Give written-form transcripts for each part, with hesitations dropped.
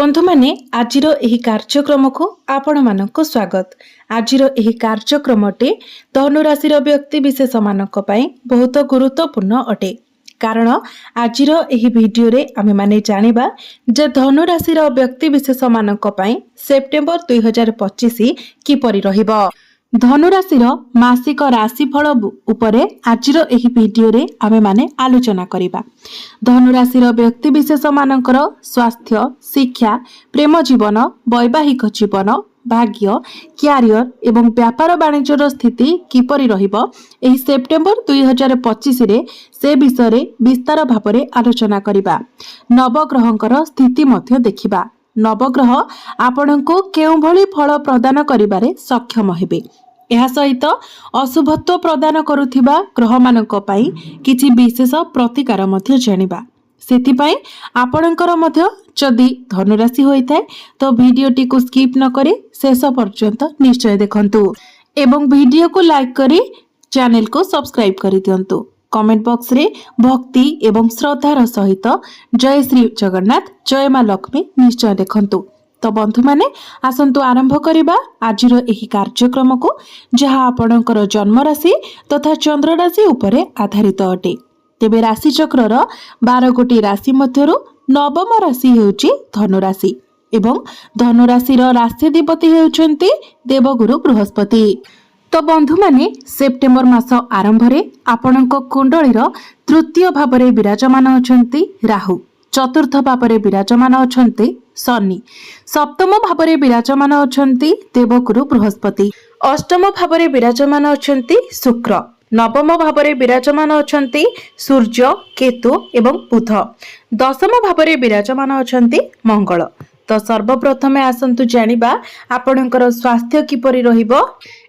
बंधु माने आजिर एही कार्यक्रम को आपण मानक स्वागत। आजिर एही कार्यक्रमटे धनु राशि व्यक्ति विशेष मानक पई बहुत गुरुत्वपूर्ण अटे। कारण आजिर एही वीडियो रे आमे माने जानिबा जे धनु राशि व्यक्ति विशेष मानक पई सेप्टेम्बर 2025 किपरि रहिबो। धनु राशि मासिक राशिफल उपरे आजिर एही वीडियो रे आमे माने आलोचना करिबा। धनु राशि व्यक्ति विशेष मानकर स्वास्थ्य, शिक्षा, प्रेम जीवन, वैवाहिक जीवन, भाग्य, क्यारियर एवं व्यापार वाणिज्यर स्थिति किपरि रहिबो एही सेप्टेम्बर 2025 रे से विषय रे विस्तार भाबरे आलोचना करिबा। नवग्रहंकर स्थिति मध्य देखिबा। नवग्रह आपणको केउ भली फल प्रदान करिबारे सक्षम हेबे। यह सहित अशुभत्व प्रदान करुथिबा ग्रह मानक पई किछि विशेष प्रतिकार मध्य जानिबा। सेथिपई आपणकर मध्य जदि धनुराशि होइथाय तो वीडियोटी को स्किप न करी शेष पर्यंत निश्चय देखंतु एवं वीडियो को लाइक करी चैनल को सब्सक्राइब करि दियंतु। कमेंट बॉक्स रे भक्ति एवं श्रद्धार सहित जय श्री जगन्नाथ, जय मां लक्ष्मी निश्चय देखंतु। तो बंधु माने आसंतु आरंभ करिबा आजिर एही कार्यक्रम को जहा आपणकर जन्म राशि तथा चंद्र राशि उपरे आधारित अटे। तेबे राशि चक्रर 12 गोटी राशि मध्यरु नवम राशि हेउची धनु राशि एवं धनु राशिर राष्ट्राधिपति हेउचंती देवगुरु बृहस्पति। तो बंधु माने सेप्टेम्बर मास आरंभ रे आपणक कुंडलीर तृतीय भावरे विराजमान अछंती राहु, चतुर्थ भावरे विराजमान अछंती शनि, सप्तम भावरे विराजमान अछंती देवगुरु बृहस्पति, अष्टम भावरे विराजमान अछंती शुक्र, नवम भावरे विराजमान अछंती सूर्य, केतु एवं बुध, दशम भावरे विराजमान अछंती मंगल। तो सर्वप्रथमे आसंतु जानिबा आपणकर स्वास्थ्य किपरि रहिबो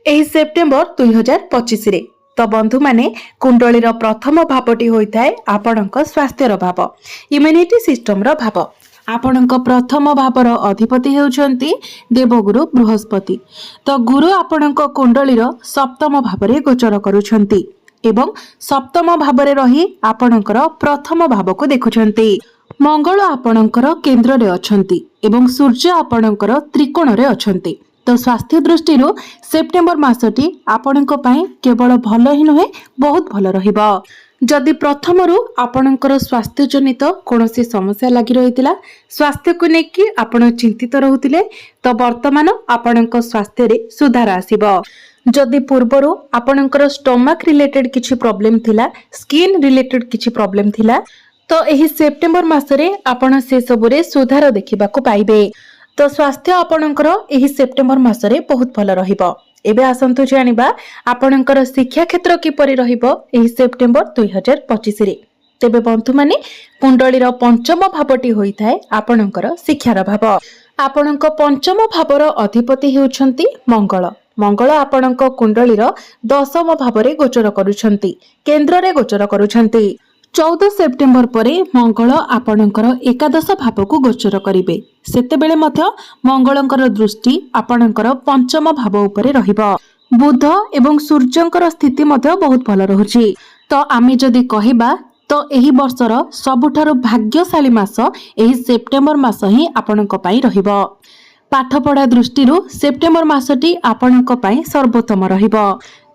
एही सेप्टेम्बर 2025 रे। तो बंधु माने कुंडलीर प्रथम भावटी होइथाय आपणक स्वास्थ्यर भाव, इम्यूनिटी सिस्टम रो भाव। आपणक प्रथम भावर अधिपति हेउचंती देवगुरु बृहस्पति। तो गुरु आपणक कुंडलीर सप्तम भावरे गोचर करूछंती एवं सप्तम भावरे रही आपणकर प्रथम भाव को देखुछंती। मंगल आपणकर केंद्र रे अछंती एवं सूर्य आपणकर त्रिकोण रे अछंती। तो स्वास्थ्य दृष्टि सेप्टेम्बर मासटी आपणक पई केवल भल ही नुहे बहुत भल रहिबो। जदि प्रथमरु आपणकर स्वास्थ्य जनित कोनोसी समस्या लागि रहितिला, स्वास्थ्य को नेकी आपण चिंतित रहुतिले, तो वर्तमान आपणक स्वास्थ्य रे सुधार आसीबो। जदि पूर्वरु आपणकर स्टमक रिलेटेड किछि प्रॉब्लम थिला, स्किन रिलेटेड किछि प्रॉब्लम थिला, तो एही सेप्टेम्बर मासरे आपण से सबुरे सुधार देखिबाको पाइबे। तो स्वास्थ्य आपणकर एही सेप्टेम्बर मासरे बहुत भल रहिबो। एबे आसंतु जानिबा आपणकर शिक्षा क्षेत्र किपरि रहिबो एही सेप्टेम्बर 2025 रे। तेबे बंधु माने कुंडलीर पंचम भावटी होइथाय आपणकर शिक्षार भाव। आपणक पंचम भावर अधिपति हेउछंती मंगल। मंगल आपणक कुंडलीर दशम भावरे गोचर करूछंती, केंद्र रे गोचर करूछंती। 14 सेप्टेम्बर परे मंगल आपणकर एकादश भाव को गोचर करिवे। सेतेबेले मध्य मंगलंकर दृष्टि आपणकर पंचम भाव उपरे रहिबो। बुध एवं सूर्यंकर स्थिति मध्य बहुत भल रहुछि। तो आमे जदि कहिबा तो एही वर्षर सबुठारो भाग्यशाली मास एही सेप्टेम्बर मास ही आपणक पई रहिबो। पाठपढ़ा दृष्टि सेप्टेम्बर मासटी आपणक पई सर्वोत्तम रहिबो।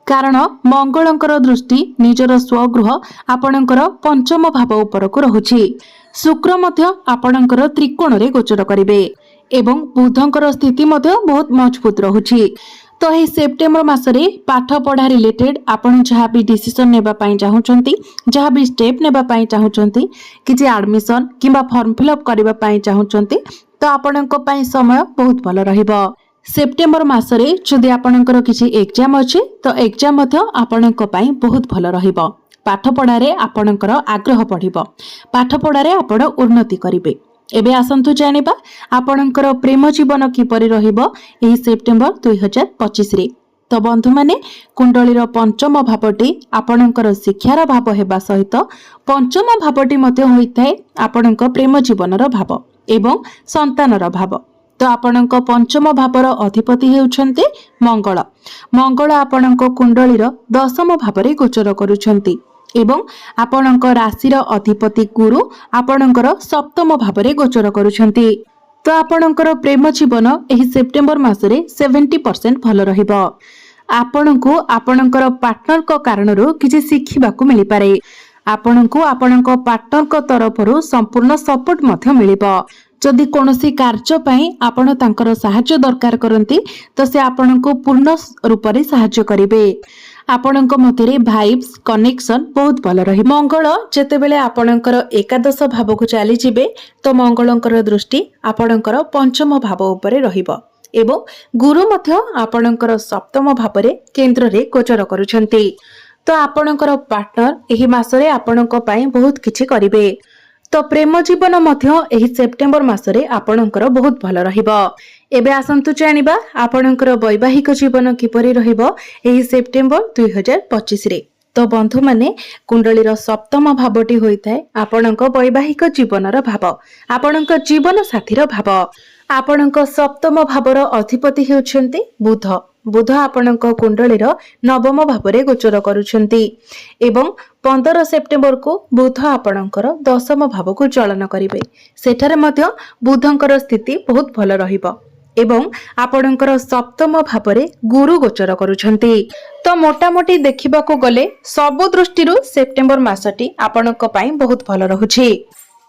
कारण मंगलंकर दृष्टि निजर स्वगृह आपणकर पंचम भाव उपरको रहुछि। शुक्र मध्य आपणकर त्रिकोण रे गोचर करिवे एवं बुधंकर स्थिति मध्य बहुत मजबूत रहुछि। तो हे सेप्टेम्बर मासरे पाठ पढ़ा रिलेटेड आपण जहाँ भी डिसीजन नेबा पई चाहुचंती, जहाँ भी स्टेप नेबा पई चाहुचंती, किछि एडमिशन किबा फॉर्म फिलअप करबा पई चाहुचंती, तो आपणक पई समय बहुत भल रहिबो। सेप्टेम्बर मासरे जदि आपणकर किछि एग्जाम अछि तो एग्जाम मध्य आपणक पई बहुत भल रहिबो। पाठ पढ़ारे आपणकर आग्रह बढ़िबो, पाठ पढ़ारे आपण उन्नति करिवे। एबे आसंतु जानिबा आपणकर प्रेम जीवन किपरि रहिबो एही सेप्टेम्बर 2025 रे। तो बंधु माने कुंडलीर पंचम भावटी आपणकर शिक्षार भाव हेबा सहित पंचम भावटी मध्य होइथाय आपणक प्रेम जीवनर भाव एवं संतानर भाव। तो आपणक पंचम भावर अधिपति हेउछंती मंगल। मंगल आपणक कुंडलीर दशम भावरे गोचर करूछंती एवं आपणक राशिर अधिपति गुरु आपणकर सप्तम भावरे गोचर करूछंती। तो आपणकर प्रेम जीवन एही सेप्टेम्बर मासरे 70% भल रहिबो। आपणको आपणकर पार्टनर को कारणरू किछि शिखिबाकू मिलि पारे। आपणको आपणक पार्टनर को तरफरू संपूर्ण सपोर्ट मध्य मिलिबो। जदि कोनोसी कार्य पई आपण तांकर सहायता दरकार करंती तो से आपणको पूर्ण रूप रे सहायता करिवे। आपणक मध्यरे भाइब्स कनेक्शन बहुत भल रही। मंगल जेतेबेले आपणकर एकादश भाव को चली जिबे तो मंगलंकर दृष्टि आपणकर पंचम भाव उपरे रहिबो एवं गुरु मध्य आपणकर सप्तम भाव रे केंद्र रे गोचर करूछंती। तो आपणकर पार्टनर एही मासरे आपणक पई बहुत किछि करिवे। तो प्रेम जीवन मध्य एही सेप्टेम्बर मासरे आपणकर बहुत भल रहिबो। एबे आसंतु जानिबा आपणकर वैवाहिक जीवन किपरि रहिबो एही सेप्टेम्बर 2025 रे। तो बंधु माने कुंडलीर सप्तम भावटी होइथाय आपणक वैवाहिक जीवनर भाव, आपणक जीवन साथीर भाव। आपणक सप्तम भावर अधिपति हेउछन्ती बुध। बुध आपणक कुंडलीर नवम भावरे गोचर करूछन्ती एवं 15 सेप्टेम्बर को बुध आपणकर दशम भाव को चलन करिवे। सेठारे मध्य बुधंकर स्थिति बहुत भल रहिबो एवं आपणकर सप्तम भावरे गुरु गोचर करूछन्ती। तो मोटामोटी देखिबाको गले सबु दृष्टिरु सेप्टेम्बर मासटी आपणक पई बहुत भल रहुछि,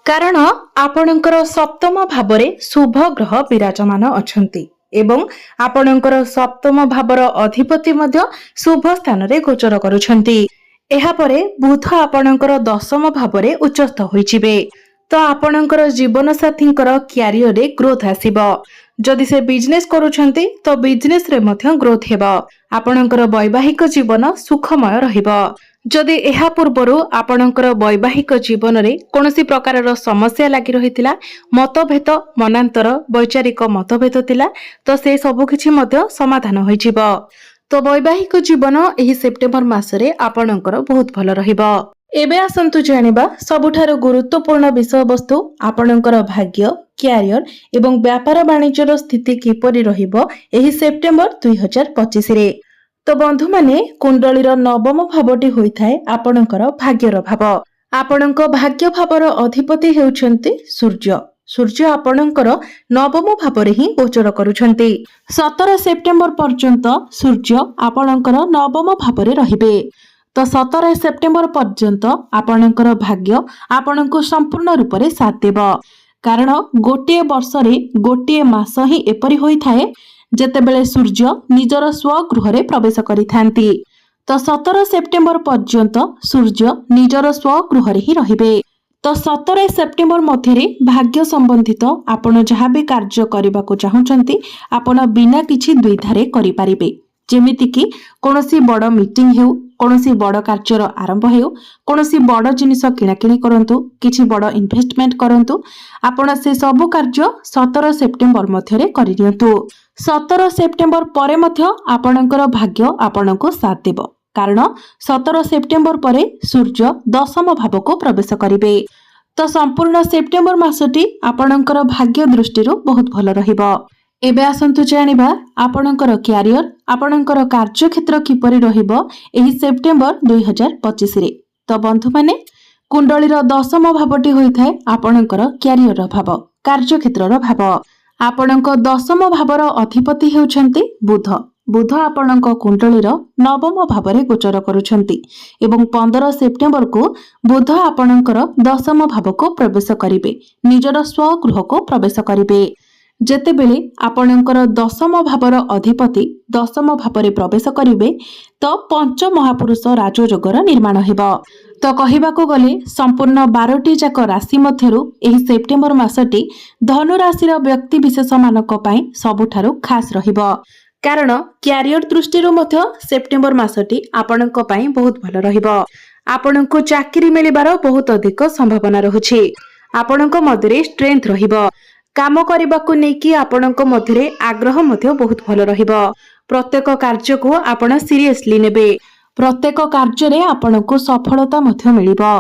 कारण आपणकर सप्तम भावरे शुभ ग्रह विराजमान अछन्ती एवं आपणकर सप्तम भावर अधिपति मध्य शुभ स्थान रे गोचर करूछन्ती। एहा परे बुध आपणकर दशम भावरे उच्चस्थ होइछिबे। तो आपणकर जीवन साथींकर क्यारियर रे ग्रोथ आसीबो। जदि से बिजनेस करूछन्ती तो बिजनेस रे मध्य ग्रोथ हेबो। आपणकर वैवाहिक जीवन सुखमय रहिबो। जदि एहा पूर्वरु आपणकर वैवाहिक जीवन रे कोनोसी प्रकारर समस्या लागि रहितिला, मतभेद मनांतर वैचारिक मतभेद तिला, तो से सब किछि मध्य समाधान होइजिबो। तो वैवाहिक जीवन एही सेप्टेम्बर मासरे आपणकर बहुत भल रहिबो। एबे आसंतु जानिबा सबुठार गुरुत्वपूर्ण विषय वस्तु आपणकर भाग्य, क्यारियर एवं व्यापार वाणिज्यर स्थिति किपरि रहिबो एही सेप्टेम्बर 2025 रे। तो बंधु माने कुंडलीर नवम भावटी होइथाय आपणकर भाग्यर भाव। आपणक भाग्य भावर अधिपति हेउछन्ती सूर्य। सूर्य आपणकर नवम भावरे ही गोचर करूछन्ती। 17 सेप्टेम्बर पर्यंत सूर्य आपणकर नवम भावरे रहिबे। तो 17 सेप्टेम्बर पर्यंत आपणकर भाग्य आपणको संपूर्ण रूप रे साथ देबो, कारण गोटे वर्ष रे गोटे मास ही एपरि होइथाय जेतेबेले सूर्य निजर स्वगृह रे प्रवेश करिथांती। तो 17 सेप्टेम्बर पर्यंत सूर्य निजर स्वगृह रे ही रहिबे। तो 17 सेप्टेम्बर मध्यरे भाग्य संबंधित आपण जहाँ भी कार्य करबा को चाहुचंती आपण बिना किछि द्विधारे करि पारिबे। जेमिति कि कोनोसी बड़ मीटिंग हेउ, कोनोसी बड़ कार्यर आरंभ हेउ, कोनोसी बड़ जिनिस किणाकिणी करंतु, किछि बड़ इन्वेस्टमेंट करंतु, आपण से सब कार्य 17 सेप्टेम्बर मध्यरे करि दियंतु। 17 सेप्टेम्बर परे मध्य आपणकर भाग्य आपणको साथ देबो, कारण 17 सेप्टेम्बर परे सूर्य दशम भाव को प्रवेश करिवे। तो संपूर्ण सेप्टेम्बर मासटी आपणकर भाग्य दृष्टिरू बहुत भल रहिबो। एबे आसंतु जानिबा आपणकर क्यारियर, आपणकर कार्यक्षेत्र किपरि रहिबो एही सेप्टेम्बर 2025 रे। तो बंधु माने कुंडलीर दशम भावटी होइथाय आपणकर क्यारियर भाव, कार्यक्षेत्रर भाव। आपणक दशम भावर अधिपति हेउछन्ती बुध। बुध आपणक कुंडलीर नवम भावरे गोचर करूछन्ती एवं 15 सेप्टेम्बर को बुध आपणकर दशम भाव को प्रवेश करिवे, निजर स्वगृह को प्रवेश करिवे। जेतेबेले आपणकर दशम भावर अधिपति दशम भावरे प्रवेश करिवे तो पंच महापुरुष राजयोगर निर्माण हेबो। तो कहिबाको गले संपूर्ण 12टी जाक राशि मध्यरु एही सेप्टेम्बर मासटी धनु राशिर व्यक्ति विशेष मानक पई सबुठारु खास रहिबो, कारण क्यारियर दृष्टिरु मध्य सेप्टेम्बर मासटी आपणक पई बहुत भल रहिबो। आपणको चाकरी मिलिबार बहुत अधिक संभावना रहुछि। आपणक मध्यरे स्ट्रेंथ रहिबो। काम करबाकू नेकी आपणक मध्यरे आग्रह मध्य बहुत भल रहिबो। प्रत्येक कार्य को आपण सीरियसली नेबे। प्रत्येक कार्य रे आपणको सफलता मध्य मिलिबो,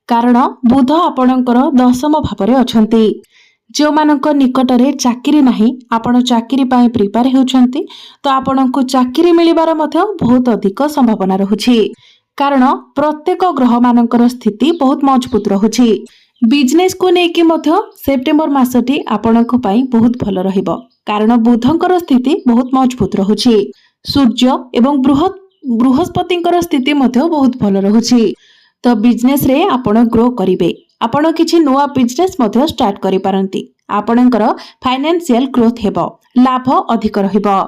कारण बुध आपणकर दशम भावरे अछंती। जो मानक निकटरे चाकरी नाही, आपण चाकरी पाए प्रिपेयर हेउछंती, तो आपणको चाकरी मिलिबार मध्य बहुत अधिक संभावना रहुछि, कारण प्रत्येक ग्रह मानकर स्थिति बहुत मजबूत रहुछि बिजनेस को लेकिन मध्य सेप्टेम्बर मासटी आपणक पई बहुत भल रहिबो कारण बुधंकर स्थिति बहुत मजबूत रहुछि। सूर्य एवं बृहस्पतिंकर स्थिति मध्य बहुत भल रहुछि। तो बिजनेस रे आपण ग्रो करिवे। आपण किछि नुवा बिजनेस मध्य स्टार्ट करि पारंती। आपणकर फाइनेंशियल ग्रोथ हेबो, लाभ अधिक रहिबो।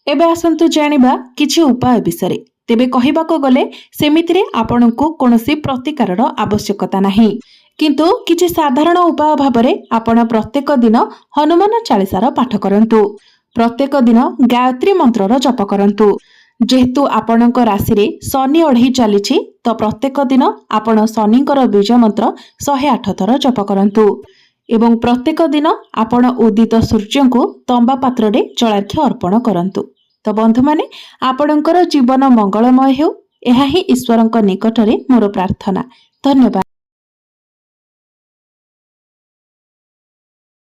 एबे आसंतु जानिबा किछि उपाय विषय। तेबे कहिबाको गले सेमितिरे आपणको कोनोसी प्रतिकारर आवश्यकता नाही, किंतु किछि साधारण उपाय भाबरे आपण प्रत्येक दिन हनुमान चालीसार पाठ करंतु। प्रत्येक दिन गायत्री मंत्रर जप करंतु। जेहेतु आपणक राशि रे शनि अढ़ई चलीछि तो प्रत्येक दिन आपण शनिंकर बीज मंत्र 108 थर जप करंतु एवं प्रत्येक दिन आपण उदित सूर्य को तंबा पात्र रे जलार्घ्य अर्पण करंतु। तो बंधु माने आपणकर जीवन मंगलमय हेउ, एहा ही ईश्वरंक निकटरे मोर प्रार्थना। धन्यवाद।